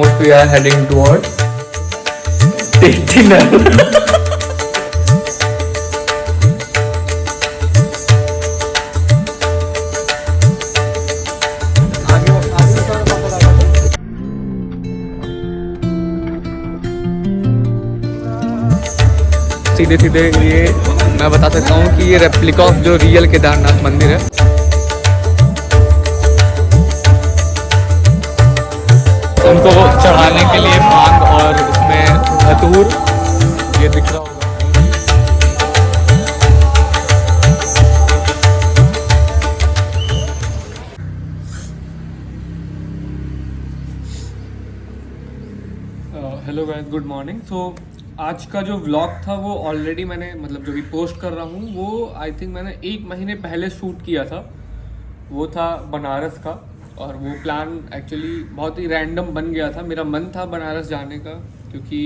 Almost we are heading towards Tintinal. सीधे सीधे ये मैं बता सकता हूँ कि ये रेप्लिका ऑफ जो रियल केदारनाथ मंदिर है। उनको चढ़ाने के लिए भांग और उसमें धतूर ये दिख रहा होगा। Hello guys, good morning. So आज का जो व्लॉग था वो ऑलरेडी मैंने मतलब जो भी पोस्ट कर रहा हूँ वो आई थिंक मैंने 1 महीने पहले शूट किया था। वो था बनारस का, और वो प्लान एक्चुअली बहुत ही रैंडम बन गया था। मेरा मन था बनारस जाने का, क्योंकि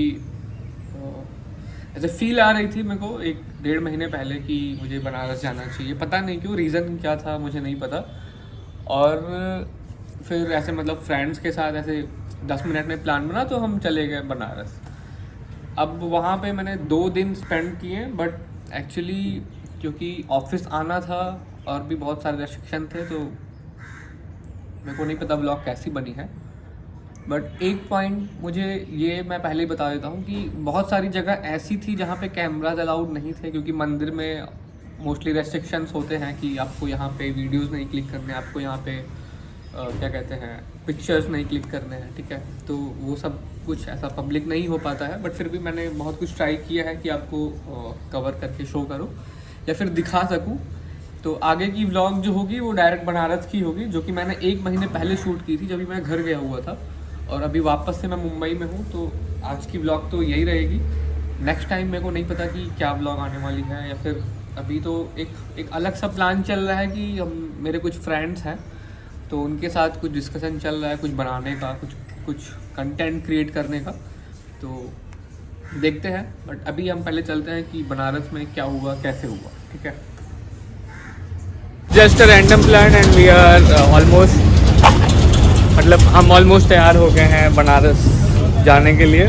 ऐसे फील आ रही थी मेरे को 1-1.5 महीने पहले कि मुझे बनारस जाना चाहिए। पता नहीं क्यों, रीज़न क्या था मुझे नहीं पता। और फिर ऐसे मतलब फ्रेंड्स के साथ ऐसे 10 मिनट में प्लान बना तो हम चले गए बनारस। अब वहाँ पे मैंने 2 दिन स्पेंड किए, बट एक्चुअली क्योंकि ऑफिस आना था और भी बहुत सारे रेस्ट्रिक्शन थे, तो मेरे को नहीं पता ब्लॉग कैसी बनी है। बट एक पॉइंट मुझे ये मैं पहले ही बता देता हूँ कि बहुत सारी जगह ऐसी थी जहाँ पे कैमराज अलाउड नहीं थे, क्योंकि मंदिर में मोस्टली रेस्ट्रिक्शंस होते हैं कि आपको यहाँ पे वीडियोस नहीं क्लिक करने, आपको यहाँ पे क्या कहते हैं पिक्चर्स नहीं क्लिक करने हैं, ठीक है। तो वो सब कुछ ऐसा पब्लिक नहीं हो पाता है, बट फिर भी मैंने बहुत कुछ ट्राई किया है कि आपको कवर करके शो करूँ या फिर दिखा सकूँ। तो आगे की व्लॉग जो होगी वो डायरेक्ट बनारस की होगी, जो कि मैंने 1 महीने पहले शूट की थी जब भी मैं घर गया हुआ था, और अभी वापस से मैं मुंबई में हूँ। तो आज की व्लॉग तो यही रहेगी। नेक्स्ट टाइम मेरे को नहीं पता कि क्या व्लॉग आने वाली है, या फिर अभी तो एक अलग सा प्लान चल रहा है कि हम मेरे कुछ फ्रेंड्स हैं तो उनके साथ कुछ डिस्कशन चल रहा है, कुछ बनाने का, कुछ कंटेंट क्रिएट करने का। तो देखते हैं, बट अभी हम पहले चलते हैं कि बनारस में क्या हुआ, कैसे हुआ, ठीक है। Just a random plan and we are almost, मतलब हम ऑलमोस्ट तैयार हो गए हैं बनारस जाने के लिए।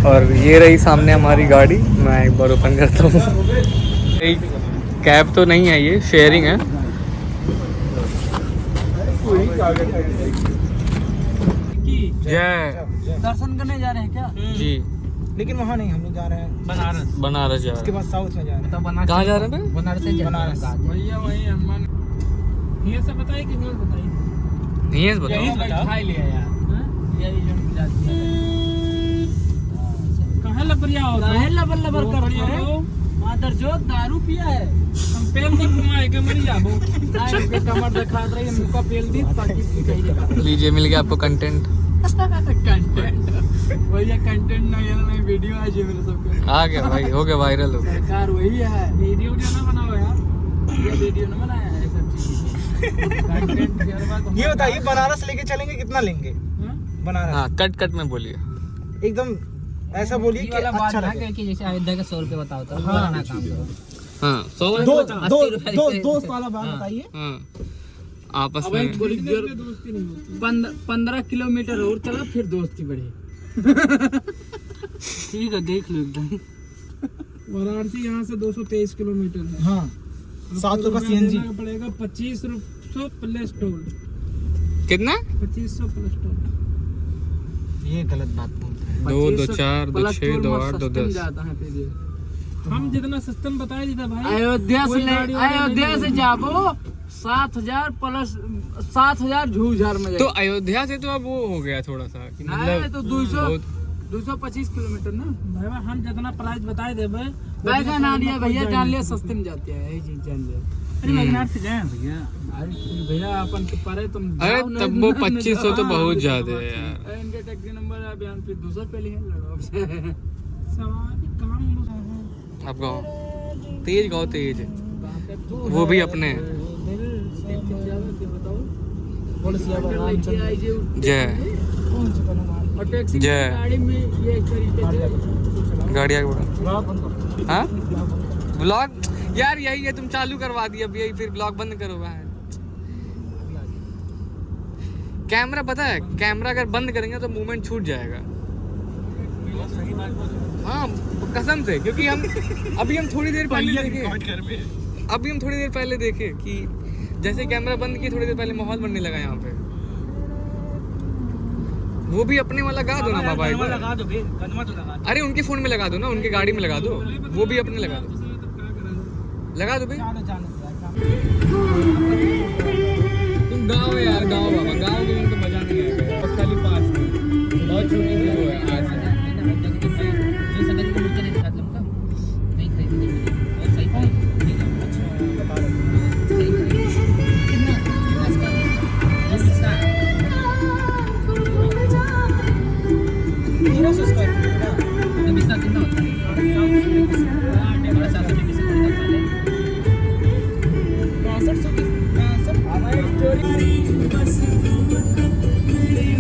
और ये रही सामने हमारी गाड़ी, मैं एक बार ओपन करता हूँ। कैब तो नहीं है, ये शेयरिंग है। जय दर्शन करने जा रहे हैं क्या? जी, लेकिन वहाँ नहीं, हम लोग जा रहे हैं बनारस। बनारस जा उसके रहे बाद साउथ में जा रहे हैं। कहाँ जा रहे हैं? बनारस से बनारस। भैया वही हनुमान ये सब बताइए कि नहीं बताइए? नहीं है, बताओ। यही बैठा लिया यार। यही जन जाती है। कहाँ लबरिया हो? कहाँ लबर लबर कर रहे हो? मादर जो दारू पिया है। हम पेल नहीं घुमाए के मर जाबो। नहीं के कमर दिखा रही है, मुंह का पेल दी ताकि कहीं लीजिए, मिल गया आपको कंटेंट। कंटेंट भैया, कंटेंट नहीं वीडियो आज मेरे सबके आ गया भाई, हो गया वायरल हो गया। सरकार वही है, वीडियो ना बनाओ यार, ये वीडियो ना बनाया है सब चीज कंटेंट। ये बताइए, बनारस लेके चलेंगे, कितना लेंगे बनारस? हाँ, कट कट में बोलिए एकदम ऐसा बोलिए कि अच्छा लगे। कि जैसे अयोध्या का 100 रुपये बताओ तो हाँ, पुराना काम करो। हाँ, 100 दोस्त वाला बात बताइए। हाँ, आपस में 15 किलोमीटर और चला फिर दोस्ती बढ़ी। ठीक है, देख लो एकदम। वाराणसी यहाँ से 223 किलोमीटर है। हाँ, 700 का सीएनजी पड़ेगा, 2500 प्लस टोल। कितना? 2500 प्लस टोल। ये गलत बात बोलते हैं। 2 2 4 2 6 2 8 2 10। हम जितना सिस्टम बताए जितना भाई अयोध्या से जाबो 7000 प्लस 7000 झूझार में। तो अयोध्या से तो अब वो हो गया थोड़ा सा कि मतलब तो 225 किलोमीटर ना भाई। हम जितना प्राइस बताए देबे बैगन आ लिया भैया, जान लिया सस्ते में जाती है, यही चीज जान लिया। अरे वैगनार से जाए भैया, भैया अपन तो परे तुम। अरे तब वो 2500 तो बहुत ज्यादा है यार। इनके टैक्सी नंबर है बयान पे 200 रुपए लिए लड़ो आपसे। सवाल काम आप गाओ, तेज गाओ, तेज। वो भी अपने जय और टैक्सी जय गाड़ी में ये इस तरीके गाड़ी आगे बढ़ो। हाँ, ब्लॉग यार यही है, तुम चालू करवा दिया अब, यही फिर ब्लॉग बंद करो भाई। कैमरा पता है, कैमरा अगर बंद करेंगे तो मूवमेंट छूट जाएगा। हाँ कसम से, क्योंकि हम अभी हम थोड़ी देर पहले देखे कि जैसे कैमरा बंद किया थोड़ी देर पहले माहौल बनने लगा यहाँ पे। वो भी अपने वाला लगा दो ना बाबा, लगा दो बे, कदमा तो लगा दो। अरे उनके फोन में लगा दो ना, उनके गाड़ी में लगा दो, वो भी अपने लगा दो, लगा दो भाई। तुम गाँव है यार, गाँव बाबा, गाँव के तो मजा नहीं आएगा बस खाली 5 मिनट बहुत छोटी सी वो है आज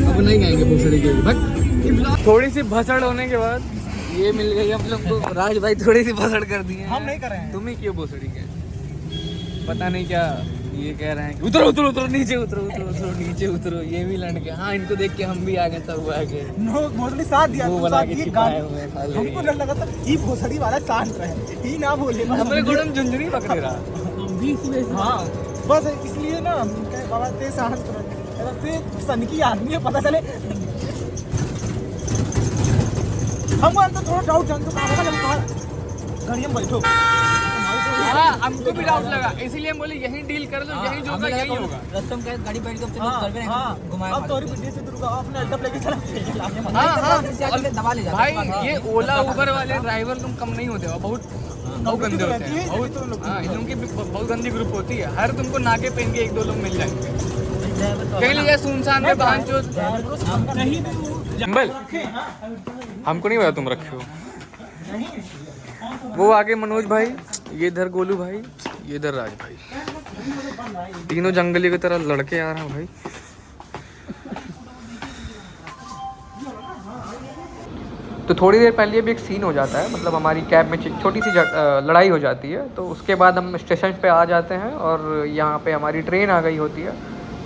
अब नहीं गाएंगे भोसड़ी के बट थोड़ी सी भसड़ होने के बाद ये मिल गई हम लोग को। राज भाई थोड़ी सी भसड़ कर दी है, हम नहीं कर रहे हैं। तुम ही क्यों भोसड़ी के पता नहीं क्या ये कह रहे हैं कि उतरो उतरो उतरो नीचे उतरो उतरो उतरो नीचे उतरो, ये भी लड़के। हाँ इनको देख के हम भी आ गए, तब आ गए नो भोसड़ी साथ दिया, वो तू बना साथ के दिए, छिपाए गाली- हुए हैं साले। हमको डर लगा था ये भोसड़ी वाला शांत रहे, ये ना बोले बस। हमारे गोड़म झुंझुनी पकड़े रहा। हाँ बस इसलिए ना कहे बाबा ते शांत रहे, अगर ते सनकी आदमी है पता चले। हमको अंदर थोड़ा डाउट जान तो कहा जब कहा गाड़ी में बैठो। हाँ हमको भी डाउट लगा, इसीलिए हम बोले यही डील कर लो, यही जो होगा यही होगा। रस्तम का गाड़ी बैठ के घुमाया। अब तोरी पिटी से दुर्गा अपने अड्डा लेके चला हाँ दबा ले भाई ये ओला उबर वाले ड्राइवर तुम कम नहीं होते हो, बहुत गंदे होते हैं, बहुत। हाँ इनकी बहुत गंदी ग्रुप होती है, हर तुमको नाके पहन के 1-2 लोग मिल जाएंगे कहीं लिए सुनसान में बांध चो। जंबल हमको नहीं पता तुम रखे हो। वो आगे मनोज भाई, ये इधर गोलू भाई, ये इधर राज भाई, तीनों जंगली की तरह लड़के आ रहे हैं भाई। तो थोड़ी देर पहले भी एक सीन हो जाता है, मतलब हमारी कैब में छोटी सी लड़ाई हो जाती है। तो उसके बाद हम स्टेशन पे आ जाते हैं और यहाँ पे हमारी ट्रेन आ गई होती है।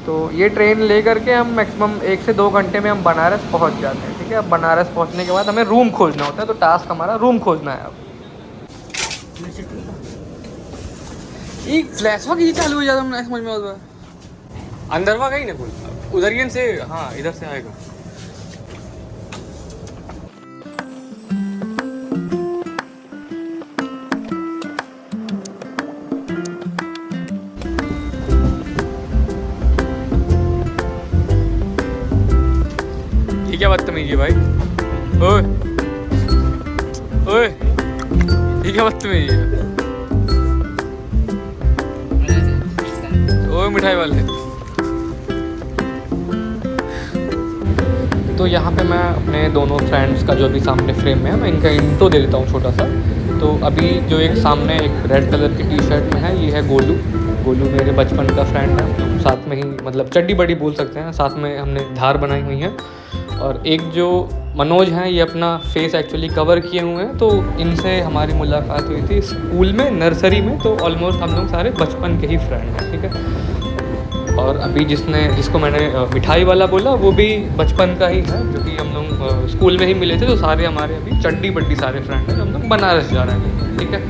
तो ये ट्रेन ले करके हम मैक्सिमम 1 से 2 घंटे में हम बनारस पहुँच जाते हैं। ठीक है, अब बनारस पहुँचने के बाद हमें रूम खोजना होता है, तो टास्क हमारा रूम खोजना है। अब एक फ्लैशवा की चालू हो जाता है, समझ में आता है अंदरवा गई ना कोई उधर ही से। हाँ इधर से आएगा। ये क्या बदतमीजी भाई, ओए ओए ये क्या बदतमीजी है, ओए मिठाई वाले। तो यहाँ पे मैं अपने दोनों फ्रेंड्स का जो भी सामने फ्रेम में है, मैं इनका इंट्रो दे देता हूँ छोटा सा। तो अभी जो एक सामने एक रेड कलर की टी-शर्ट में है, ये है गोलू। गोलू मेरे बचपन का फ्रेंड है, हम साथ में ही मतलब चड्डी बड़ी बोल सकते हैं, साथ में हमने धार बनाई हुई है। और एक जो मनोज हैं, ये अपना फेस एक्चुअली कवर किए हुए हैं। तो इनसे हमारी मुलाकात हुई थी स्कूल में, नर्सरी में। तो ऑलमोस्ट हम लोग सारे बचपन के ही फ्रेंड हैं, ठीक है। और अभी जिसको मैंने मिठाई वाला बोला, वो भी बचपन का ही है, क्योंकि हम लोग स्कूल में ही मिले थे। तो सारे हमारे अभी चड्डी बड्डी सारे फ्रेंड हैं, हम लोग बनारस जा रहे हैं, ठीक है।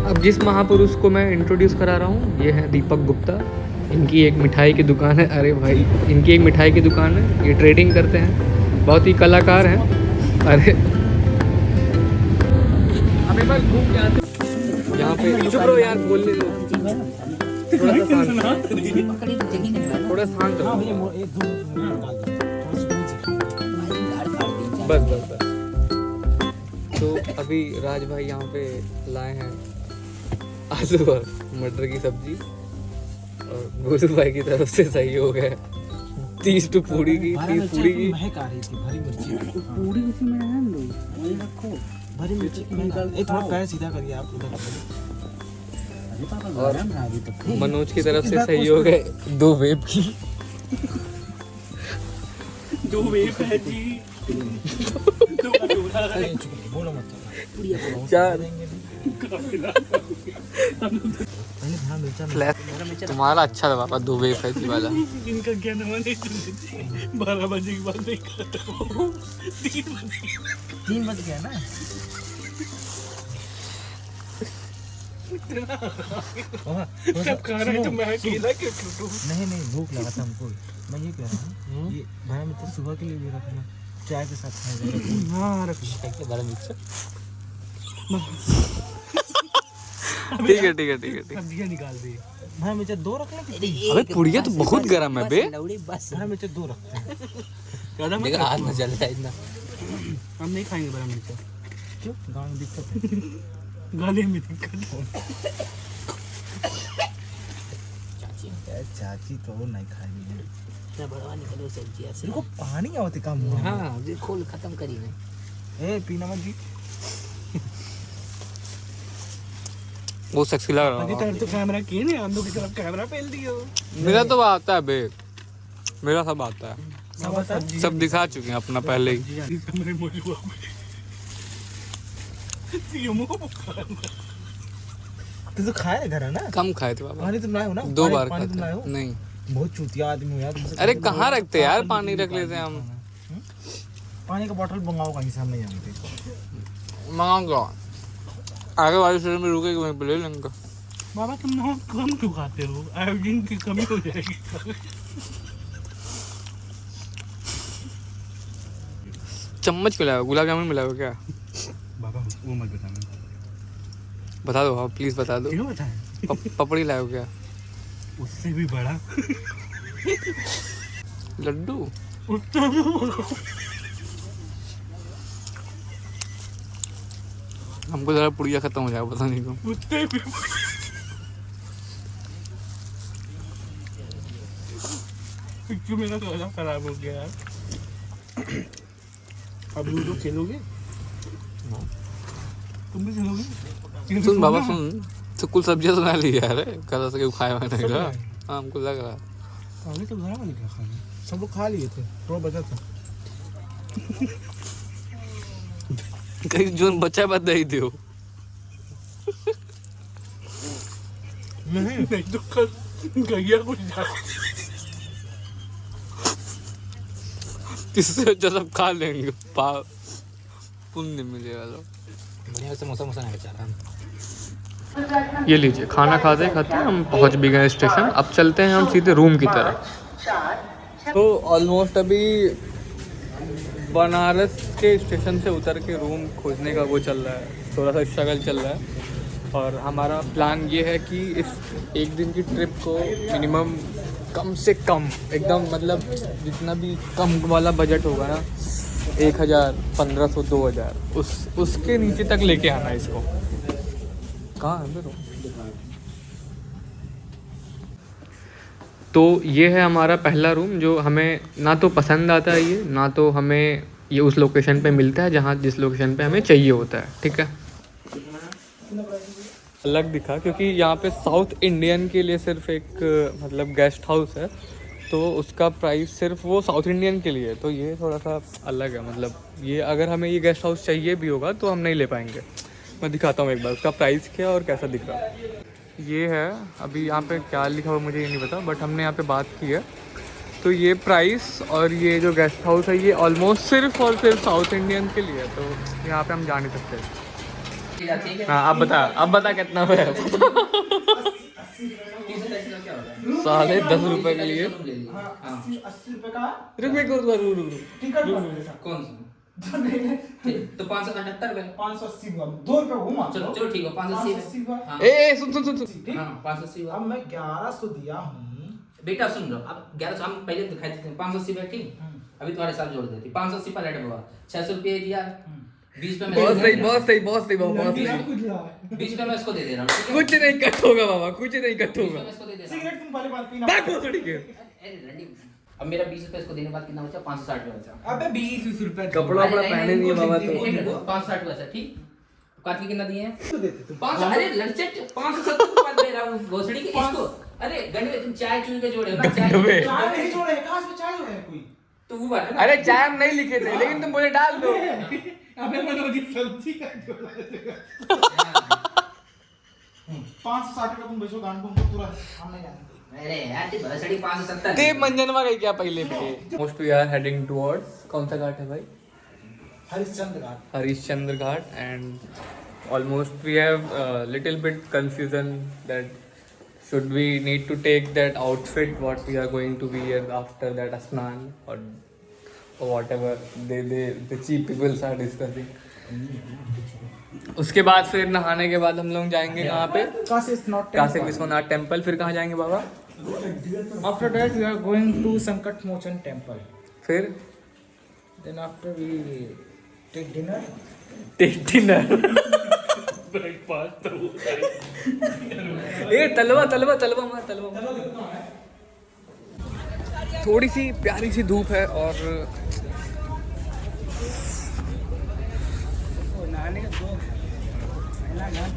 अब जिस महापुरुष को मैं इंट्रोड्यूस करा रहा हूँ, ये है दीपक गुप्ता। इनकी एक मिठाई की दुकान है। अरे भाई, इनकी एक मिठाई की दुकान है, ये ट्रेडिंग करते हैं, बहुत ही कलाकार हैं। अरे हम एक बार घूम के आते यहाँ पे। चुप रहो यार, बोलने दो, थोड़ा सा शांत, थोड़ा शांत रहो। बस बस बस। तो अभी राज भाई यहाँ पे लाए हैं आलू और मटर की सब्जी, और गोलू भाई की तरफ से सहयोग है 30 टू पूड़ी की, 30 पूड़ी की। महक आ रही थी भरी मिर्ची की। पूरी किसी में है लोग, वही रखो। भरी मिर्ची की महक। एक थोड़ा पैर सीधा करिए आप उधर। और मनोज की तरफ से सहयोग है 2 वेब की। 2 वेब है जी। बोलो मत। 4 पहले ध्यान मिर्चा फ्लैश तुम्हारा अच्छा था पापा, दुबई फैसी वाला। इनका क्या नाम है 12 बजे के बाद नहीं खाता हूँ। 3 बज गया ना। सब खा रहे हैं तो मैं अकेला क्यों टूटूं? नहीं भूख लगा था हमको। मैं ये कह रहा हूँ ये भाई मिर्चा सुबह के लिए भी रखना, चाय के साथ खाएगा। हाँ रख बड़ा मिर्चा। ठीक है ठीक है ठीक है ठीक है। सब्जियां निकाल दी। भाई मिर्चा 2 रख ले। अबे पुड़िया तो बहुत गर्म है बे। भाई मिर्चा 2 रखते हैं। ज्यादा मत हाथ में जल रहा है इतना। हम नहीं खाएंगे बड़ा मिर्चा। क्यों? गाँव में दिक्कत है। गाली में दिक्कत है। चाची तो नहीं खाएगी। ना बड़वा निकलो सब्जियां से। देखो पानी आवते का मुंह में। हाँ ये खोल खत्म करी मैं। ए पीना मत जी। वो सेक्सी लग रहा अभी है। तक तो कैमरा किए नहीं, हम लोग की तरफ कैमरा पहल दियो। मेरा तो आता है बे, मेरा सब आता है, सब सब्जी सब दिखा चुके हैं अपना पहले ही। कैमरे मौजूद ये मुंह बुखार। तू तो खाए घर है ना। कम खाए थे पापा, पानी तुम लाए हो ना। 2 बार पानी खाते तुम लाए हो। नहीं। बहुत चूतिया आदमी हो यार तुमसे। अरे कहाँ रखते यार, पानी रख लेते हैं हम। पानी का बोतल मंगाओ कहीं से, हम नहीं जानते। मंगाऊंगा, आगे वाले शहर में रुकेगी वहीं पे ले लेंगे। बाबा तुम ना कम क्यों खाते हो? आयोडीन की कमी हो जाएगी। चम्मच क्यों लाओ? गुलाब जामुन मिलाओ क्या? बाबा वो मत बताना। बता दो, हाँ प्लीज बता दो। क्यों बताएं? पपड़ी लाओ क्या? उससे भी बड़ा। लड्डू? उससे भी बड़ा। हमको जरा पुड़िया खत्म हो जाएगा, पता नहीं क्यों। उससे भी क्यों मेरा तो गला खराब हो गया यार। अब लूडो खेलोगे? तुम भी खेलोगे? सुन बाबा सुन, तो कुल सब्जियां सुना ली यार, कल से क्यों खाया मैंने का? हाँ हमको लग रहा है। अभी तो घर वाले क्या खाना? सब लोग खा लिए थे, थोड़ा बचा था। कहीं जो बच्चा बात नहीं दो। नहीं तो कल गैया कुछ किससे अच्छा सब खा लेंगे, पुण्य मिलेगा तो। बढ़िया समोसा मोसा नहीं बेचा रहा। ये लीजिए, खाना खाते खाते हम पहुंच भी गए स्टेशन। अब चलते हैं हम सीधे रूम की तरफ। तो ऑलमोस्ट अभी बनारस के स्टेशन से उतर के रूम खोजने का वो चल रहा है, थोड़ा सा स्ट्रगल चल रहा है। और हमारा प्लान ये है कि इस एक दिन की ट्रिप को मिनिमम कम से कम एकदम मतलब जितना भी कम वाला बजट होगा ना, 1000, 1500, 2000 उसके नीचे तक लेके आना है इसको। कहाँ है मेरे? तो ये है हमारा पहला रूम, जो हमें ना तो पसंद आता है ये, ना तो हमें ये उस लोकेशन पे मिलता है जहाँ जिस लोकेशन पे हमें चाहिए होता है। ठीक है, अलग दिखा क्योंकि यहाँ पे साउथ इंडियन के लिए सिर्फ एक मतलब गेस्ट हाउस है, तो उसका प्राइस सिर्फ वो साउथ इंडियन के लिए। तो ये थोड़ा सा अलग है, मतलब ये अगर हमें ये गेस्ट हाउस चाहिए भी होगा तो हम नहीं ले पाएंगे। मैं दिखाता हूँ एक बार उसका प्राइस क्या और कैसा दिख रहा है। ये है, अभी यहाँ पे क्या लिखा हुआ मुझे ये नहीं पता, बट हमने यहाँ पे बात की है। तो ये प्राइस और ये जो गेस्ट हाउस है ये ऑलमोस्ट सिर्फ और सिर्फ साउथ इंडियन के लिए है, तो यहाँ पे हम जा नहीं सकते। हाँ अब बता कितना है? 10.5 के लिए। 80 रुपए का रुक। कौन सा? तो 578 रुपए। 580 हुआ, 2 रुपए घुमा। चलो ठीक है 580। हुआ। ए सुन। हाँ 580 हुआ। अब मैं 1100 दिया हूँ। बेटा सुन लो, अब 1100 हम पहले दिखाई देते हैं 580 रुपए ठीक। अभी तुम्हारे साथ जोड़ देती 580 पर रेट हुआ 600 रुपये दिया। 20 रुपए बहुत सही बाबा, बहुत सही। 20 रुपए मैं इसको दे दे रहा हूँ। कुछ नहीं कट होगा बाबा, कुछ नहीं कट 20 होगा। रुपए इसको दे दे रहा हूँ। सिगरेट तुम पहले बात पीना। अरे रंडी, अब मेरा 20 रुपए इसको देने के बाद कितना बचा? 560 रुपए बचा। अबे 20 रुपए कपड़ा वपड़ा पहने नहीं है बाबा तो। 560 बचा ठीक। काफी कितना दिए हैं? तो देते तुम। 500। अरे लड़चट 570 रुपए दे रहा हूँ भोसड़ी के इसको। अरे गंडे तुम चाय चूल के जोड़े हो ना चाय चाय नहीं जोड़े, कहाँ से चाय जोड़े हैं कोई? तो वो बात है ना। अरे चाय हम नहीं लिखे थे, लेकिन तुम मुझे डाल दो। अबे मैंने वो सब्जी का जोड़ा। 560 का तुम बेचो गान तुमको पूरा हम नहीं जाने अरे यार ते बसड़ी 570 ते मंजनवा गई क्या पहले पे most we are heading towards कौन सा घाट है भाई Harishchandra Ghat and almost we have little bit confusion that should we need to take that outfit what we are going to wear after that asnan or whatever the cheap people are discussing. उसके बाद फिर नहाने के बाद हम लोग जाएंगे कहाँ पे काशी विश्वनाथ टेम्पल फिर कहाँ जाएंगे बाबा After that we are going to Sankat Mochan temple. फिर Then after we take dinner. Breakfast ए तलवा मार थोड़ी सी प्यारी सी धूप है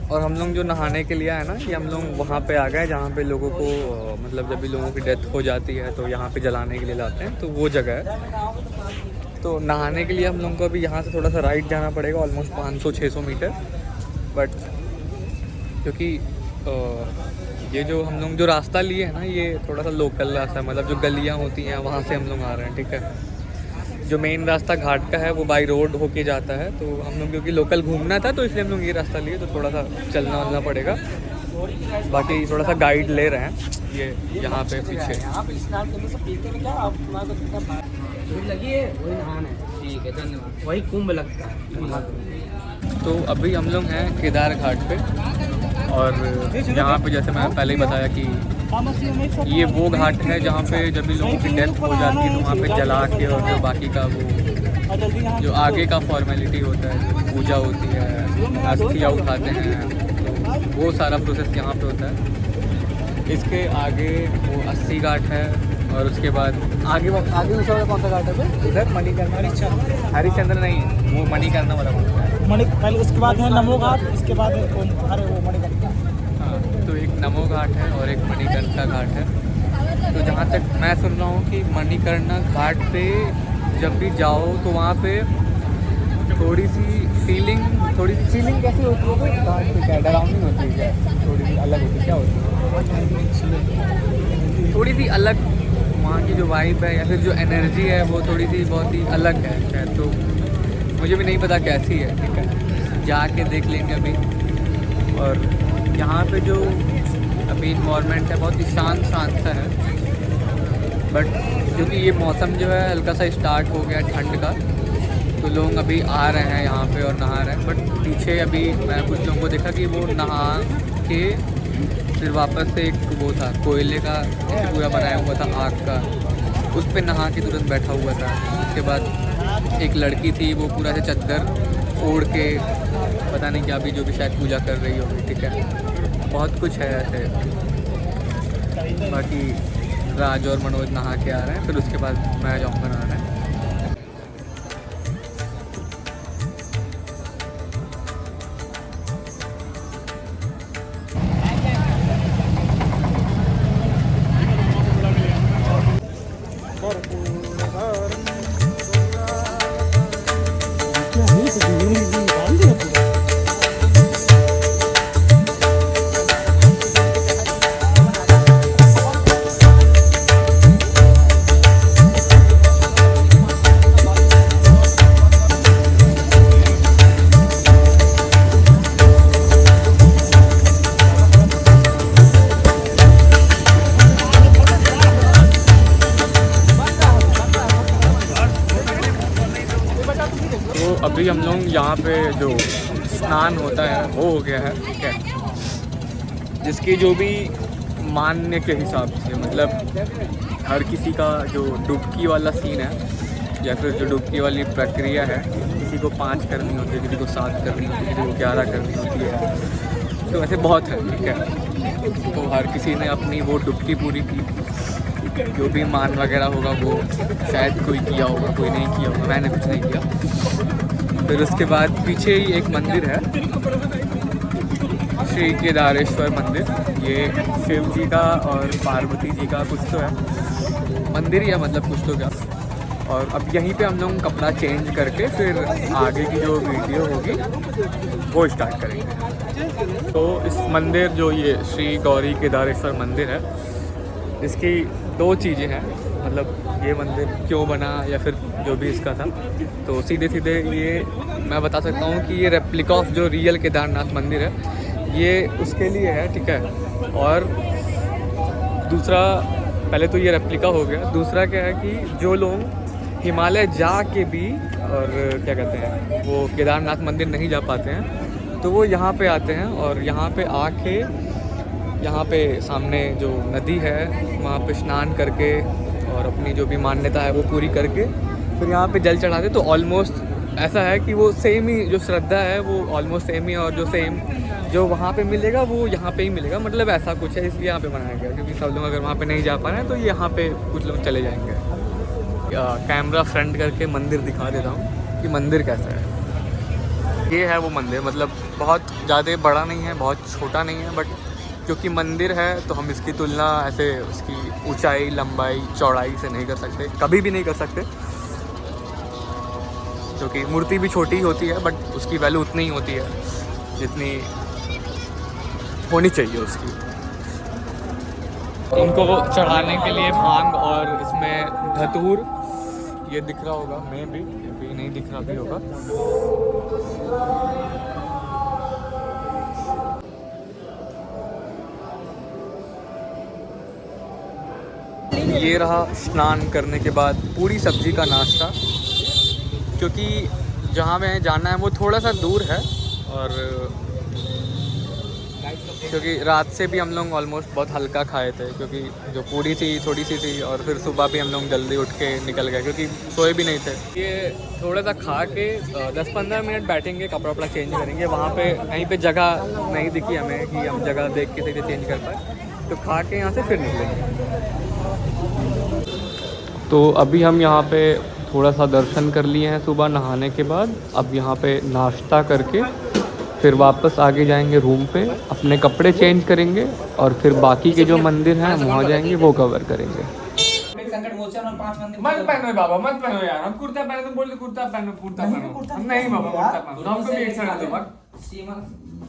और हम लोग जो नहाने के लिए आए ना ये हम लोग वहाँ पे आ गए जहाँ पे लोगों को मतलब जब भी लोगों की डेथ हो जाती है तो यहाँ पे जलाने के लिए लाते हैं तो वो जगह है तो नहाने के लिए हम लोग को अभी यहाँ से थोड़ा सा राइट जाना पड़ेगा ऑलमोस्ट 500-600 मीटर बट क्योंकि ये जो हम लोग जो रास्ता लिए हैं ना ये थोड़ा सा लोकल रास्ता है मतलब जो गलियाँ होती हैं वहाँ से हम लोग आ रहे हैं ठीक है जो मेन रास्ता घाट का है वो बाई रोड होके जाता है तो हम लोग क्योंकि लोकल घूमना था तो इसलिए हम लोग ये रास्ता लिए तो थोड़ा सा चलना पड़ेगा बाकी थोड़ा सा गाइड ले रहे हैं ये यहाँ पे पीछे लगी है वही नहाना है ठीक है धन्यवाद वही कुंभ लगता है तो अभी हम लोग हैं केदार घाट पे और यहाँ पे जैसे मैं पहले ही बताया कि ये वो घाट है जहाँ पे जब भी लोगों की डेथ हो जाती है तो वहाँ पे जला के और जो बाकी का वो जो आगे का फॉर्मेलिटी होता है जो पूजा होती है अस्थियाँ उठाते हैं तो वो सारा प्रोसेस यहाँ पे होता है इसके आगे वो 80 घाट है और उसके बाद आगे दूसरा कौन सा घाट है इधर मणिकर्णा हरिश्चंद्र नहीं वो मणिकर्णा वाला कौन सा है पहले उसके बाद है नमो घाट इसके बाद है अरे वो मणिकर्णिका हाँ तो एक नमो घाट है और एक मणिकर्णिका घाट है तो जहाँ तक मैं सुन रहा हूँ कि मणिकर्णिका घाट पे जब भी जाओ तो वहाँ पे थोड़ी सी फीलिंग कैसी होती है घाट पे क्या डरावनी होती है क्या थोड़ी सी अलग होती है क्या होती है थोड़ी सी अलग वहाँ की जो वाइब है या फिर जो एनर्जी है वो थोड़ी सी बहुत ही अलग है शायद तो मुझे भी नहीं पता कैसी है ठीक है जाके देख लेंगे अभी और यहाँ पे जो अभी इन्वायरमेंट है बहुत ही शांत सा है बट क्योंकि ये मौसम जो है हल्का सा स्टार्ट हो गया ठंड का तो लोग अभी आ रहे हैं यहाँ पे और नहा रहे हैं बट पीछे अभी मैं कुछ लोगों को देखा कि वो नहा के फिर वापस से एक वो था कोयले का पूरा बनाया हुआ था आग का उस पर नहा के तुरंत बैठा हुआ था उसके बाद एक लड़की थी वो पूरा से चद्दर ओढ़ के पता नहीं क्या भी जो भी शायद पूजा कर रही होगी ठीक है बहुत कुछ है ऐसे बाकी राज और मनोज नहा के आ रहे हैं फिर उसके बाद मैं जाऊँगा नहाने अभी हम लोग यहाँ पे जो स्नान होता है वो हो गया है ठीक है जिसकी जो भी मान्य के हिसाब से मतलब हर किसी का जो डुबकी वाला सीन है या फिर जो डुबकी वाली प्रक्रिया है किसी को 5 करनी होती है किसी को 7 करनी होती है किसी को 11 करनी होती है तो ऐसे बहुत है ठीक है तो हर किसी ने अपनी वो डुबकी पूरी की जो भी मान वगैरह होगा वो शायद कोई किया होगा कोई नहीं किया होगा मैंने कुछ नहीं किया फिर उसके बाद पीछे ही एक मंदिर है श्री केदारेश्वर मंदिर ये शिव जी का और पार्वती जी का कुछ तो है मंदिर ही है मतलब कुछ तो क्या और अब यहीं पे हम लोग कपड़ा चेंज करके फिर आगे की जो वीडियो होगी वो स्टार्ट करेंगे तो इस मंदिर जो ये श्री गौरी केदारेश्वर मंदिर है, इसकी दो चीज़ें हैं, मतलब ये मंदिर क्यों बना या फिर जो भी इसका था। तो सीधे सीधे ये मैं बता सकता हूँ कि ये रेप्लिका ऑफ जो रियल केदारनाथ मंदिर है ये उसके लिए है, ठीक है। और दूसरा, पहले तो ये रेप्लिका हो गया, दूसरा क्या है कि जो लोग हिमालय जा के भी और क्या कहते हैं वो केदारनाथ मंदिर नहीं जा पाते हैं तो वो यहाँ पे आते हैं और यहाँ पे आके यहाँ पे सामने जो नदी है वहाँ पे स्नान करके और अपनी जो भी मान्यता है वो पूरी करके फिर यहाँ पे जल चढ़ाते। तो ऑलमोस्ट ऐसा है कि वो सेम ही जो श्रद्धा है वो ऑलमोस्ट सेम ही, और जो सेम जो वहाँ पे मिलेगा वो यहाँ पे ही मिलेगा, मतलब ऐसा कुछ है, इसलिए यहाँ पे बनाया गया। क्योंकि सब लोग अगर वहाँ पे नहीं जा पा रहे हैं तो यहाँ पे कुछ लोग चले जाएंगे। कैमरा फ्रंट करके मंदिर दिखा देता हूँ कि मंदिर कैसा है। ये है वो मंदिर, मतलब बहुत ज़्यादा बड़ा नहीं है, बहुत छोटा नहीं है, बट क्योंकि मंदिर है तो हम इसकी तुलना ऐसे उसकी ऊंचाई, लंबाई, चौड़ाई से नहीं कर सकते, कभी भी नहीं कर सकते, क्योंकि मूर्ति भी छोटी होती है बट उसकी वैल्यू उतनी ही होती है जितनी होनी चाहिए उसकी। इनको चढ़ाने के लिए भांग और इसमें धतूर, ये दिख रहा होगा, मैं भी अभी नहीं दिख रहा भी होगा। ये रहा स्नान करने के बाद पूरी सब्जी का नाश्ता, क्योंकि जहाँ में जाना है वो थोड़ा सा दूर है और क्योंकि रात से भी हम लोग ऑलमोस्ट बहुत हल्का खाए थे, क्योंकि जो पूरी थी थोड़ी सी थी और फिर सुबह भी हम लोग जल्दी उठ के निकल गए क्योंकि सोए भी नहीं थे। ये थोड़ा सा खा के 10-15 मिनट बैठेंगे, कपड़ा वपड़ा चेंज करेंगे। वहाँ पे कहीं पे जगह नहीं दिखी हमें कि हम जगह देख के सीधे चेंज कर पाए, तो खा के यहाँ से फिर निकलेंगे। तो अभी हम यहाँ पे थोड़ा सा दर्शन कर लिए हैं सुबह नहाने के बाद। अब यहाँ पे नाश्ता करके फिर वापस आगे जाएंगे रूम पे, अपने कपड़े चेंज करेंगे और फिर बाकी के जो मंदिर हैं वहाँ जाएंगे, वो कवर करेंगे। संकट मोचन और 5 मंदिर मत पहनो बाबा, मत पहनो यार, हम कुर्ता पहने तो बोल कुर्ता पहनो, कुर्ता पहनो। नहीं बाबा कुर्ता पहनो, हमको भी एक साथ दो बात।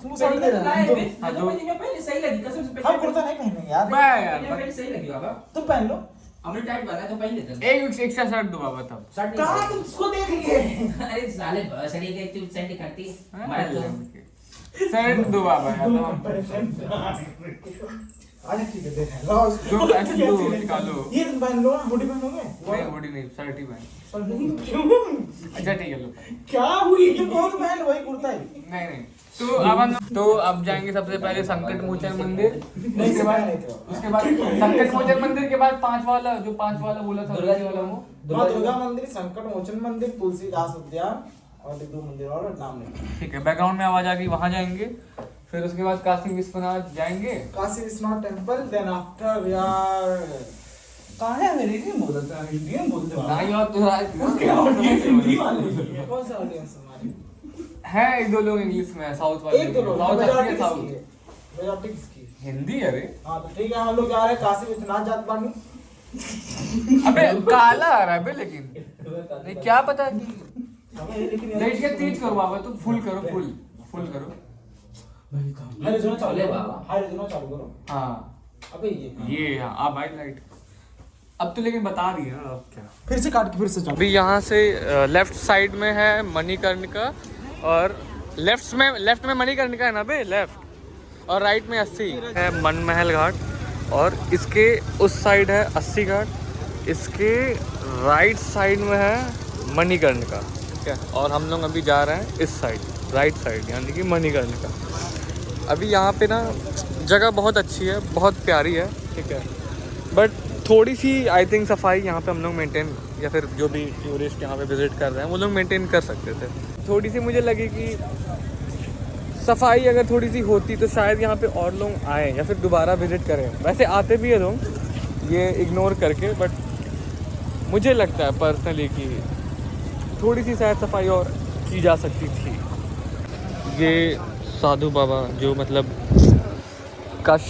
तुम साड़ी दे रहा है हां जो मैं पहले सही लगी, कसम से हम कुर्ता नहीं पहनेंगे यार। मैं यार पहले सही लगी बाबा, तुम पहन लो। हमने टाइट बना तो पहन लेते हैं। एक एक्स्ट्रा शर्ट दो बाबा तब। शर्ट कहां तुम उसको देख लिए? अरे साले शरीर के तू सेंड करती है मार दो शर्ट दो बाबा यार। अच्छा ठीक है, देख लो जो ऐसे दो निकालो। ये तुम पहन लो, हुडी पहनोगे? नहीं हुडी नहीं, शर्ट ही पहन। क्यों? अच्छा ठीक है लो। क्या हुई? ये कौन पहन वही कुर्ता है? नहीं नहीं, तो अब जाएंगे सबसे पहले संकट मोचन मंदिर, उसके बाद संकट मोचन मंदिर के बाद 5 वाला बोला था दुर्गा जी वाला, वो मां दुर्गा मंदिर, संकट मोचन मंदिर, तुलसीदास उद्यान और दो मंदिर और नाम नहीं। ठीक है, बैकग्राउंड में आवाज आ गई, वहां जाएंगे। फिर उसके बाद काशी विश्वनाथ जाएंगे, Kashi Vishwanath temple, then after यार कहां है मेरी? नहीं बोलता है, इंडियन बोलते हैं। नहीं और तो हिंदी वाले कौन सा ऑडियंस हमारी है? एक दो लोग इंग्लिश में है, साउथ वाले, एक दो लोग साउथ मेजॉरिटी साउथ किसकी? मेजॉरिटी किसकी? हिंदी। अरे हां तो ठीक है, हम लोग जा रहे हैं काशी विश्वनाथ जात बानी। अबे काला आ रहा है बे, लेकिन नहीं क्या पता कि लेकिन देख के तेज करो बाबा, तो फुल करो, फुल करो। हाय जोना चालू चले करो, बाबा। हाय जोना चालू करो। हाँ अबे ये हाँ, अब आई लाइट। अब तो लेकिन बता दिया ना, अब क्या। फिर से काट के फिर से चालू। अभी यहाँ से लेफ्ट साइड में है मणिकर्णिका, और लेफ्ट में मणिकर्णिका है ना बे, लेफ्ट, और राइट में 80 है मन महल घाट, और इसके उस साइड है 80 घाट, इसके राइट साइड में है मणिकर्णिका, ठीक है। और हम लोग अभी जा रहे हैं इस साइड, राइट साइड, यानी कि मणिकर्णिका। अभी यहाँ पे ना जगह बहुत अच्छी है, बहुत प्यारी है, ठीक है, बट थोड़ी सी आई थिंक सफाई यहाँ पे हम लोग मेंटेन, या फिर जो भी टूरिस्ट यहाँ पे विजिट कर रहे हैं वो लोग मेंटेन कर सकते थे। थोड़ी सी मुझे लगी कि सफाई अगर थोड़ी सी होती तो शायद यहाँ पे और लोग आए या फिर दोबारा विजिट करें। वैसे आते भी है लोग ये इग्नोर करके, बट मुझे लगता है पर्सनली कि थोड़ी सी शायद सफाई और की जा सकती थी। ये साधु बाबा जो मतलब कश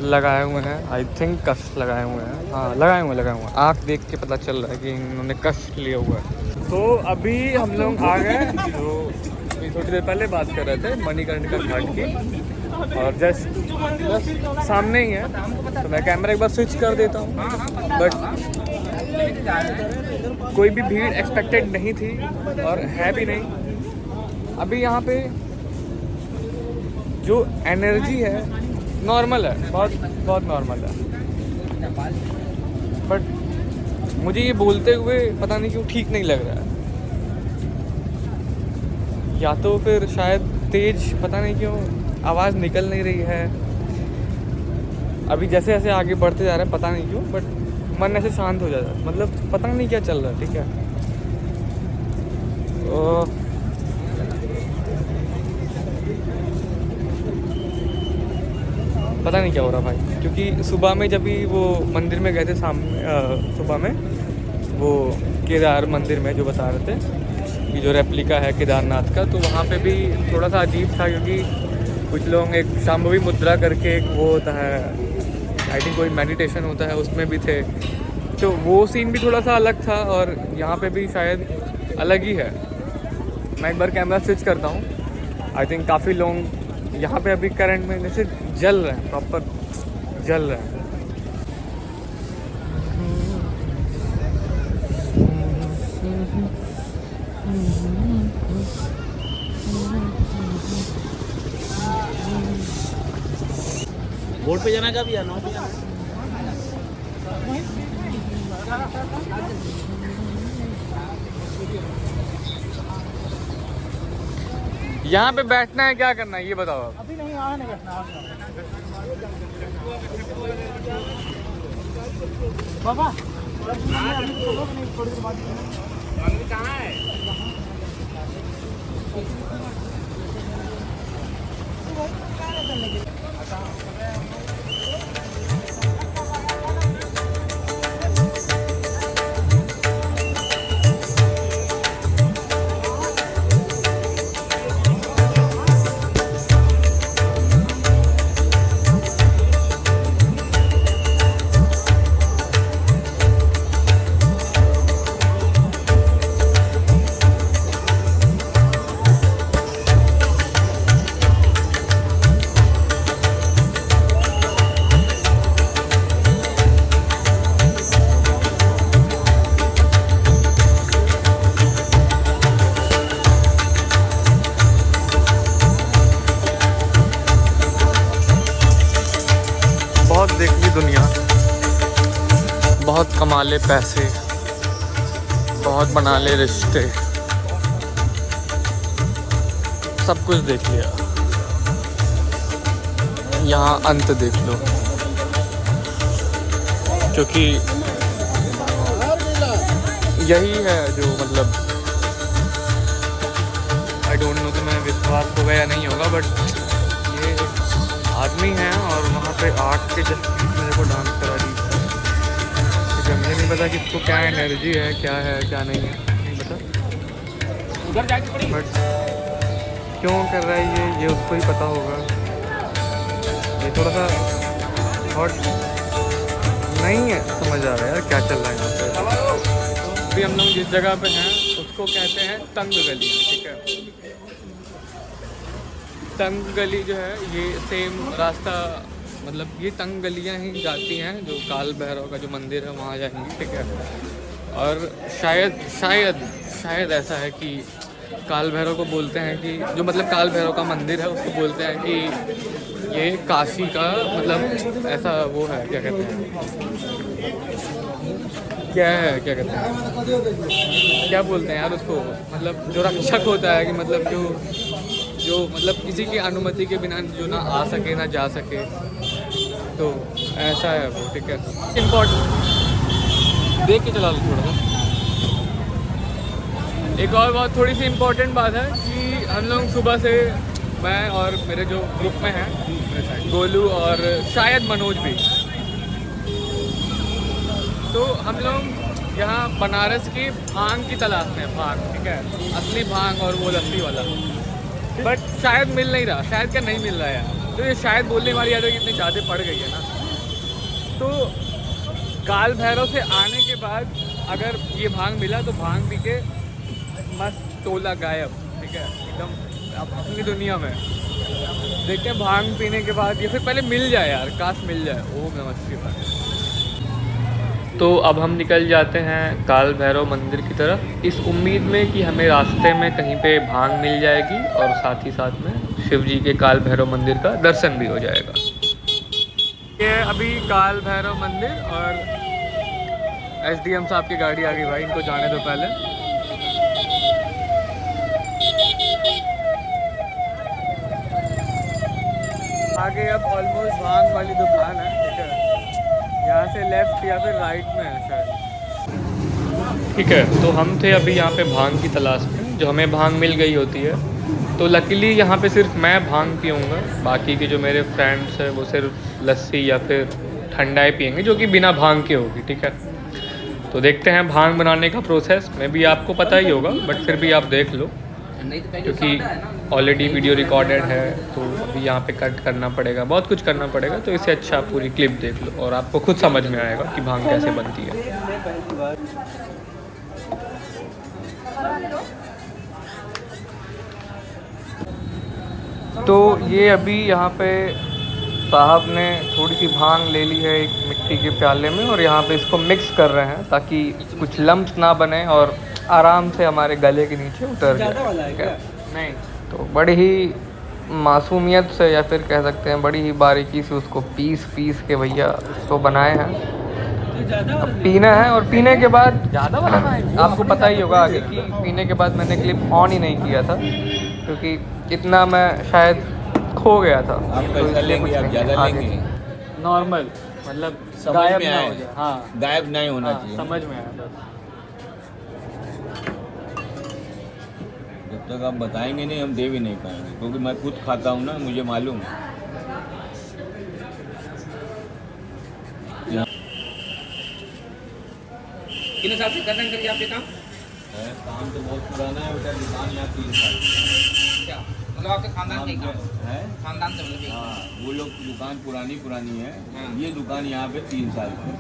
लगाए हुए हैं, आई थिंक कश लगाए हुए हैं, हाँ लगाए हुए। आँख देख के पता चल रहा है कि इन्होंने कश लिया हुआ है। तो अभी हम लोग आ गए जो अभी थोड़ी देर पहले बात कर रहे थे मणिकर्णिका घाट की, और जस्ट सामने ही है, तो मैं कैमरा एक बार स्विच कर देता हूँ। बट कोई भी भीड़ एक्सपेक्टेड नहीं थी और है भी नहीं। अभी यहाँ पे जो एनर्जी है नॉर्मल है, बहुत बहुत नॉर्मल है। बट मुझे ये बोलते हुए पता नहीं क्यों ठीक नहीं लग रहा है, या तो फिर शायद तेज, पता नहीं क्यों आवाज़ निकल नहीं रही है। अभी जैसे जैसे आगे बढ़ते जा रहे हैं पता नहीं क्यों, बट मन ऐसे शांत हो जाता है, मतलब पता नहीं क्या चल रहा है। ठीक है, पता नहीं क्या हो रहा भाई, क्योंकि सुबह में जब भी वो मंदिर में गए थे सामने, सुबह में वो केदार मंदिर में जो बता रहे थे कि जो रेप्लिका है केदारनाथ का, तो वहाँ पे भी थोड़ा सा अजीब था, क्योंकि कुछ लोग एक शांभवी मुद्रा करके एक वो होता है, आई थिंक कोई मेडिटेशन होता है, उसमें भी थे। तो वो सीन भी थोड़ा सा अलग था, और यहाँ पे भी शायद अलग ही है। मैं एक बार कैमरा स्विच करता हूँ। आई थिंक काफ़ी लोग यहाँ पे अभी करंट में जैसे जल रहे हैं, प्रॉपर जल रहे हैं। बोर्ड पे जाना का भी आना यहाँ पे बैठना है, क्या करना है ये बताओ आप। अभी नहीं आया, नहीं बैठना बाबा। थोड़ी देर बाद कहाँ है? देख ली दुनिया, बहुत कमा ले पैसे, बहुत बना ले रिश्ते, सब कुछ देख लिया। यहाँ अंत देख लो, क्योंकि यही है जो मतलब आई डोंट नो कि मैं विश्वास होगा या नहीं होगा, बट ये आदमी है और वहाँ पे आर्ट के जस्ट मेरे को डांस करा दी। ठीक है, मुझे नहीं पता कि इसको क्या एनर्जी है, क्या है क्या नहीं है, नहीं पता, उधर जाके पड़ी। बट क्यों कर रहा है ये उसको ही पता होगा। ये थोड़ा सा हॉट नहीं है, समझ आ रहा है यार क्या चल रहा है यहाँ पे। अभी हम लोग जिस जगह पे हैं उसको कहते हैं तंग गली। ठीक है, तंग गली जो है ये सेम रास्ता, मतलब ये तंग गलियाँ ही जाती हैं जो काल भैरव का जो मंदिर है वहाँ जाएंगी। ठीक है, और शायद शायद शायद ऐसा है कि काल भैरव को बोलते हैं कि जो मतलब काल भैरव का मंदिर है उसको बोलते हैं कि ये काशी का मतलब ऐसा वो है, क्या कहते हैं, क्या है, क्या कहते हैं, क्या बोलते हैं यार उसको, मतलब जो रक्षक होता है कि मतलब जो मतलब किसी की अनुमति के बिना जो ना आ सके ना जा सके, तो ऐसा है वो। ठीक है, इम्पोर्टेंट देख के चला लो थोड़ा सा। एक और बहुत थोड़ी सी इम्पोर्टेंट बात है कि हम लोग सुबह से, मैं और मेरे जो ग्रुप में हैं गोलू और शायद मनोज भी, तो हम लोग यहाँ बनारस की भांग की तलाश में, भांग, ठीक है, असली भांग और वो लस्सी वाला, बट शायद मिल नहीं रहा, शायद क्या नहीं मिल रहा है यार। तो ये शायद बोलने वाली आदत इतनी ज़्यादा पड़ गई है ना, तो काल भैरव से आने के बाद अगर ये भांग मिला तो भांग पी के मस्त टोला गायब। ठीक है, एकदम अपनी दुनिया में। देखते हैं भांग पीने के बाद, या फिर पहले मिल जाए यार, काश मिल जाए। ओम नमः शिवाय। तो अब हम निकल जाते हैं काल भैरव मंदिर की तरफ, इस उम्मीद में कि हमें रास्ते में कहीं पे भांग मिल जाएगी और साथ ही साथ में शिव जी के काल भैरव मंदिर का दर्शन भी हो जाएगा। ये अभी काल भैरव मंदिर, और एसडीएम साहब की गाड़ी आ गई भाई, इनको जाने दो पहले। आगे अब ऑलमोस्ट भांग वाली दुकान है, ठीक है। यहाँ से लेफ्ट या फिर राइट में है शायद। ठीक है, तो हम थे अभी यहाँ पे भांग की तलाश में, जो हमें भांग मिल गई होती है। तो लकीली यहाँ पे सिर्फ मैं भांग पीऊँगा, बाकी के जो मेरे फ्रेंड्स हैं वो सिर्फ लस्सी या फिर ठंडाई पियेंगे, जो कि बिना भांग के होगी, ठीक है। तो देखते हैं भांग बनाने का प्रोसेस, में भी आपको पता ही होगा, बट फिर भी आप देख लो, क्योंकि ऑलरेडी वीडियो रिकॉर्डेड है। तो अभी यहाँ पे कट करना पड़ेगा, बहुत कुछ करना पड़ेगा, तो इससे अच्छा पूरी क्लिप देख लो और आपको खुद समझ में आएगा कि भांग कैसे बनती है। तो ये अभी यहाँ पे साहब ने थोड़ी सी भांग ले ली है एक मिट्टी के प्याले में, और यहाँ पे इसको मिक्स कर रहे हैं ताकि कुछ लम्प्स ना बने और आराम से हमारे गले के नीचे उतर जाए। नहीं तो बड़ी ही मासूमियत से, या फिर कह सकते हैं बड़ी ही बारीकी से उसको पीस के भैया उसको बनाए हैं। अब पीना है, और पीने के बाद ज़्यादा आपको पता ही होगा आगे कि पीने के बाद मैंने क्लिप ऑन ही नहीं किया था, क्योंकि इतना मैं शायद खो गया था। तो इसलिए कुछ नहीं, नॉर्मल मतलब गायब ना हो जाए। हाँ, गायब नहीं होना चाहिए। समझ में आया बस। जब तक आप बताएंगे नहीं हम दे भी नहीं पाएंगे, क्योंकि मैं खुद खाता हूँ ना, मुझे मालूम है। कितने साल से कर रहे हैं करिए आप ये काम? काम तो बहुत पुराना है बेटा, दुकान यहाँ 3 साल। क्या मतलब आपके खानदान के काम है? खानदान से मतलब हाँ, वो लोग दुकान पुरानी है। हाँ। ये दुकान यहाँ पे 3 साल की।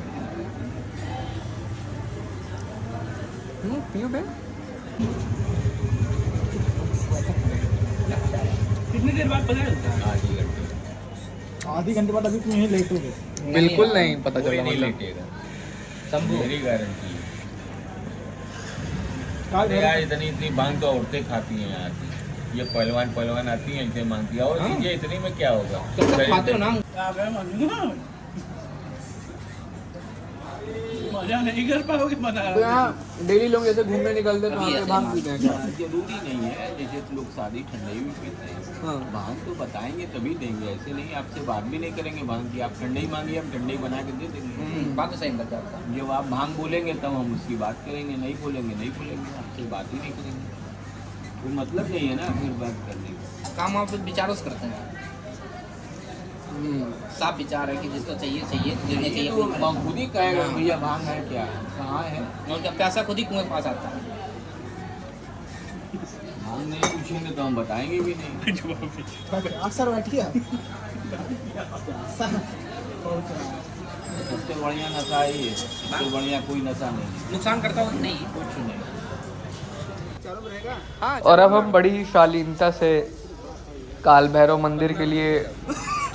पियो बे। कितनी देर बाद पता चलता है? आधी घंटे बाद अभी तुम यहीं लेट हो गए। बिल्कुल नहीं पता कोई चला, नहीं मतलब लेटेगा, मेरी गारंटी है। काल अरे यार इतनी भांग तो औरतें खाती हैं यहाँ की। ये पहलवान आती हैं, इतने मांगती है, और दीजिए इतने में क्या होगा। जब तक खाते हो ना मजा नहीं कर पाओगे बना तो यहाँ डेली लोग जैसे घूमने निकलते हैं तो वहाँ पे भांग पीते हैं क्या? जरूरी नहीं है, जैसे लोग शादी ठंडाई भी पीते हैं। हाँ। भांग तो बताएंगे तभी देंगे, ऐसे नहीं आपसे बात भी नहीं करेंगे भांग की। आप ठंडाई मांगिए, हम ठंडाई बना के दे देंगे। बात तो सही करता है। जब आप भांग बोलेंगे तब हम उसकी बात करेंगे, नहीं बोलेंगे आपसे बात ही नहीं करेंगे। कोई मतलब नहीं है ना फिर बात करने का। काम आप विचारों से करते हैं, साफ विचार है कि जिसको चाहिए देने चाहिए। तो खुद ही कहेगा भैया भांग है क्या, कहाँ है। और जब प्यासा खुद ही कुएं पास आता है। भांग नहीं पूछेंगे तो हम बताएंगे भी नहीं। अक्सर बैठिए। सबसे बढ़िया नशा है ये, सबसे बढ़िया कोई नशा नहीं। नुकसान करता हो नहीं? कुछ नहीं। और अब हम बड़ी शालीनता से काल भैरव मंदिर के लिए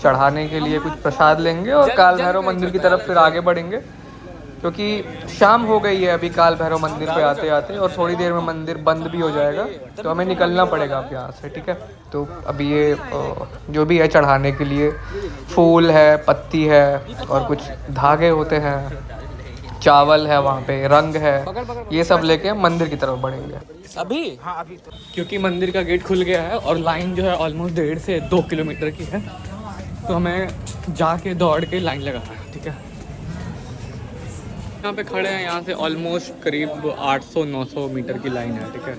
चढ़ाने के लिए कुछ प्रसाद लेंगे और काल भैरव मंदिर की तरफ फिर आगे बढ़ेंगे, क्योंकि शाम हो गई है अभी काल भैरव मंदिर पे आते आते, और थोड़ी देर में मंदिर बंद भी हो जाएगा, तो हमें निकलना पड़ेगा अब यहाँ से। ठीक है, तो अभी ये जो भी है चढ़ाने के लिए फूल है, पत्ती है, और कुछ धागे होते हैं, चावल है, वहाँ पे रंग है, ये सब लेके मंदिर की तरफ बढ़ेंगे अभी। हाँ अभी तो, क्योंकि मंदिर का गेट खुल गया है और लाइन जो है ऑलमोस्ट 1.5 से 2 किलोमीटर की है, तो हमें जाके दौड़ के लाइन लगाना है। ठीक है, यहाँ पे खड़े हैं, यहाँ से ऑलमोस्ट करीब 800-900 मीटर की लाइन है। ठीक है,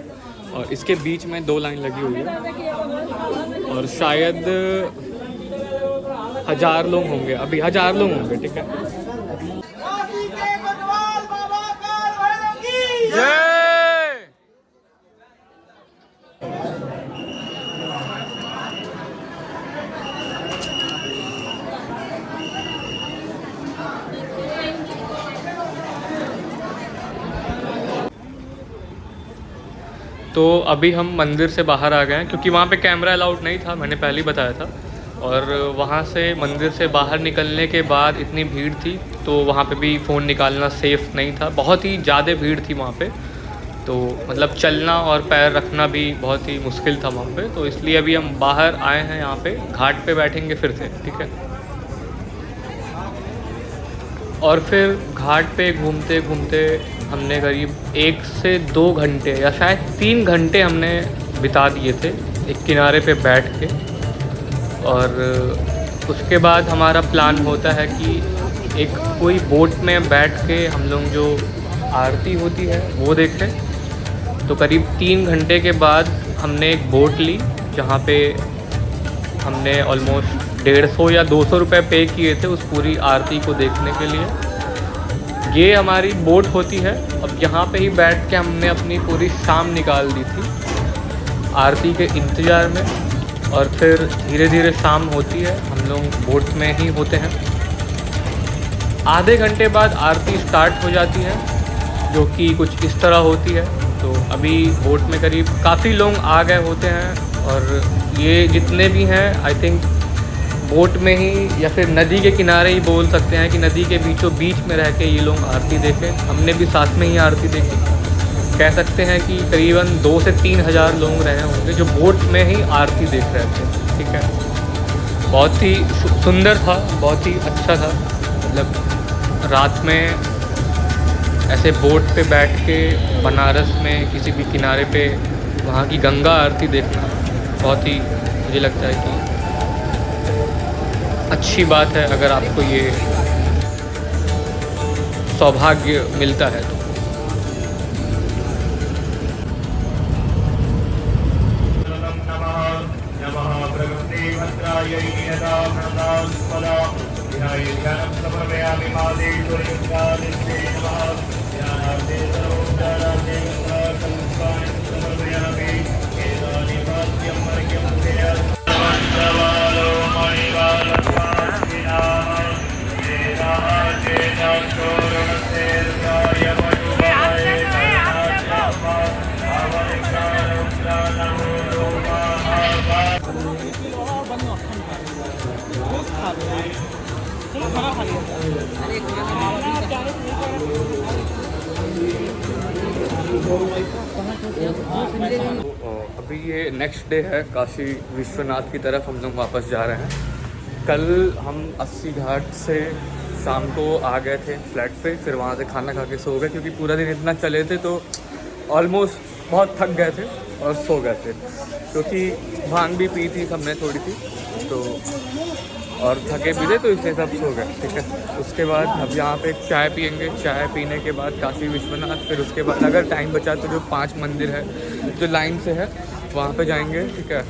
और इसके बीच में 2 लाइन लगी हुई है, और शायद 1000 लोग होंगे, अभी 1000 लोग होंगे। ठीक है, तो अभी हम मंदिर से बाहर आ गए हैं क्योंकि वहाँ पे कैमरा अलाउड नहीं था, मैंने पहले ही बताया था। और वहाँ से मंदिर से बाहर निकलने के बाद इतनी भीड़ थी तो वहाँ पे भी फ़ोन निकालना सेफ़ नहीं था, बहुत ही ज़्यादा भीड़ थी वहाँ पे। तो मतलब चलना और पैर रखना भी बहुत ही मुश्किल था वहाँ पे, तो इसलिए अभी हम बाहर आए हैं, यहाँ पे घाट पे बैठेंगे फिर से, ठीक है। और फिर घाट पे घूमते घूमते हमने करीब 1 से 2 घंटे या शायद 3 घंटे हमने बिता दिए थे एक किनारे पे बैठ के। और उसके बाद हमारा प्लान होता है कि एक कोई बोट में बैठ के हम लोग जो आरती होती है वो देखें। तो करीब 3 घंटे के बाद हमने एक बोट ली जहाँ पे हमने ऑलमोस्ट 150 या 200 रुपये पे किए थे उस पूरी आरती को देखने के लिए। ये हमारी बोट होती है। अब यहाँ पे ही बैठ के हमने अपनी पूरी शाम निकाल दी थी आरती के इंतज़ार में। और फिर धीरे धीरे शाम होती है, हम लोग बोट में ही होते हैं। आधे घंटे बाद आरती स्टार्ट हो जाती है जो कि कुछ इस तरह होती है। तो अभी बोट में करीब काफ़ी लोग आ गए होते हैं और ये जितने भी हैं आई थिंक बोट में ही या फिर नदी के किनारे ही बोल सकते हैं कि नदी के बीचों बीच में रह के ये लोग आरती देखें। हमने भी साथ में ही आरती देखी। कह सकते हैं कि करीबन 2 से 3 हज़ार लोग रहे होंगे जो बोट में ही आरती देख रहे थे, ठीक है। बहुत ही सुंदर था, बहुत ही अच्छा था। मतलब रात में ऐसे बोट पे बैठ के बनारस में किसी भी किनारे पे वहाँ की गंगा आरती देखना बहुत ही मुझे लगता है कि अच्छी बात है अगर आपको ये सौभाग्य मिलता है तो। अभी ये नेक्स्ट डे है, काशी विश्वनाथ की तरफ हम लोग वापस जा रहे हैं। कल हम 80 घाट से शाम को आ गए थे फ्लैट पे, फिर वहाँ से खाना खा के सो गए क्योंकि पूरा दिन इतना चले थे तो ऑलमोस्ट बहुत थक गए थे और सो गए थे क्योंकि भांग भी पी थी हमने थोड़ी सी तो और थके भी थे तो इसलिए सब सो गए, ठीक है। उसके बाद अब यहाँ पे चाय पियेंगे, चाय पीने के बाद काशी विश्वनाथ, फिर उसके बाद अगर टाइम बचा तो जो 5 मंदिर है जो लाइन से है वहाँ पे जाएंगे, ठीक है।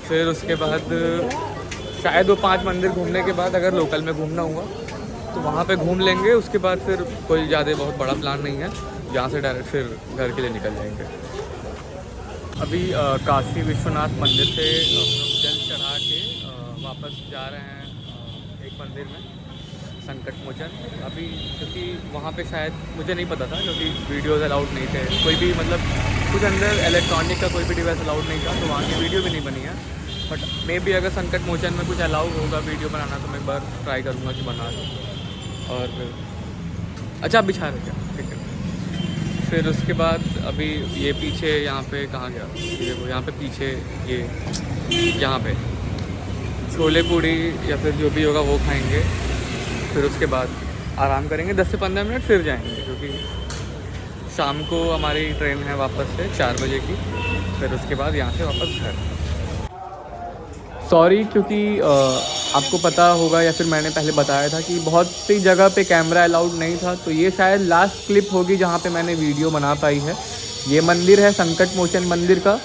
फिर उसके बाद शायद वो 5 मंदिर घूमने के बाद अगर लोकल में घूमना हुआ तो वहाँ पे घूम लेंगे। उसके बाद फिर कोई ज़्यादा बहुत बड़ा प्लान नहीं है, जहाँ से डायरेक्ट फिर घर के लिए निकल जाएंगे। अभी काशी विश्वनाथ मंदिर से हम लोग जल चढ़ा के वापस जा रहे हैं एक मंदिर में, संकट मोचन। अभी क्योंकि वहाँ पे शायद मुझे नहीं पता था क्योंकि वीडियोज़ अलाउड नहीं थे, कोई भी मतलब कुछ अंदर इलेक्ट्रॉनिक का कोई भी डिवाइस अलाउड नहीं था तो वहाँ की वीडियो भी नहीं बनी है। बट मे बी अगर संकट मोचन में कुछ अलाउ होगा वीडियो बनाना तो मैं एक बार ट्राई करूँगा कि बना दूँ। और अच्छा बिछा रहे क्या, ठीक है। फिर उसके बाद अभी ये पीछे यहाँ पे कहाँ गया, ये देखो यहाँ पे पीछे ये यहाँ पे छोले पूड़ी या फिर जो भी होगा वो खाएंगे। फिर उसके बाद आराम करेंगे 10 से 15 मिनट, फिर जाएंगे क्योंकि शाम को हमारी ट्रेन है वापस से 4 बजे की। फिर उसके बाद यहाँ से वापस घर। सॉरी क्योंकि आपको पता होगा या फिर मैंने पहले बताया था कि बहुत सी जगह पे कैमरा अलाउड नहीं था, तो ये शायद लास्ट क्लिप होगी जहाँ पे मैंने वीडियो बना पाई है। ये मंदिर है संकट मोचन मंदिर का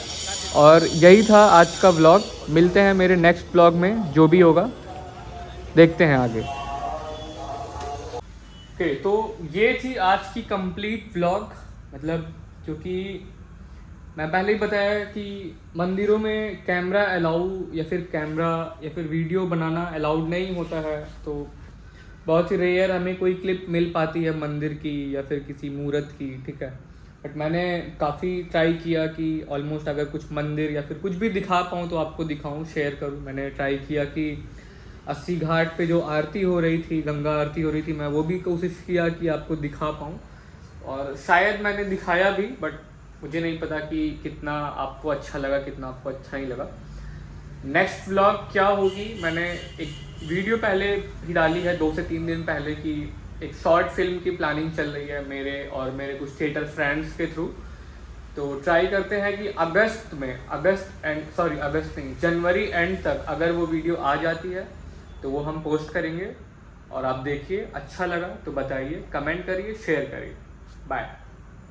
और यही था आज का व्लॉग। मिलते हैं मेरे नेक्स्ट व्लॉग में, जो भी होगा देखते हैं आगे। ओके, तो ये थी आज की कंप्लीट व्लॉग। मतलब क्योंकि मैं पहले ही बताया कि मंदिरों में कैमरा अलाउ या फिर वीडियो बनाना अलाउड नहीं होता है, तो बहुत ही रेयर हमें कोई क्लिप मिल पाती है मंदिर की या फिर किसी मूर्त की, ठीक है। बट मैंने काफ़ी ट्राई किया कि ऑलमोस्ट अगर कुछ मंदिर या फिर कुछ भी दिखा पाऊँ तो आपको दिखाऊँ, शेयर करूँ। मैंने ट्राई किया कि 80 घाट पे जो आरती हो रही थी, गंगा आरती हो रही थी, मैं वो भी कोशिश किया कि आपको दिखा पाऊँ, और शायद मैंने दिखाया भी, बट मुझे नहीं पता कि कितना आपको अच्छा लगा, कितना आपको अच्छा नहीं लगा। नेक्स्ट व्लॉग क्या होगी, मैंने एक वीडियो पहले ही डाली है 2 से 3 दिन पहले कि एक शॉर्ट फिल्म की प्लानिंग चल रही है मेरे और मेरे कुछ थिएटर फ्रेंड्स के थ्रू। तो ट्राई करते हैं कि जनवरी एंड तक अगर वो वीडियो आ जाती है तो वो हम पोस्ट करेंगे, और आप देखिए, अच्छा लगा तो बताइए, कमेंट करिए, शेयर करिए। बाय।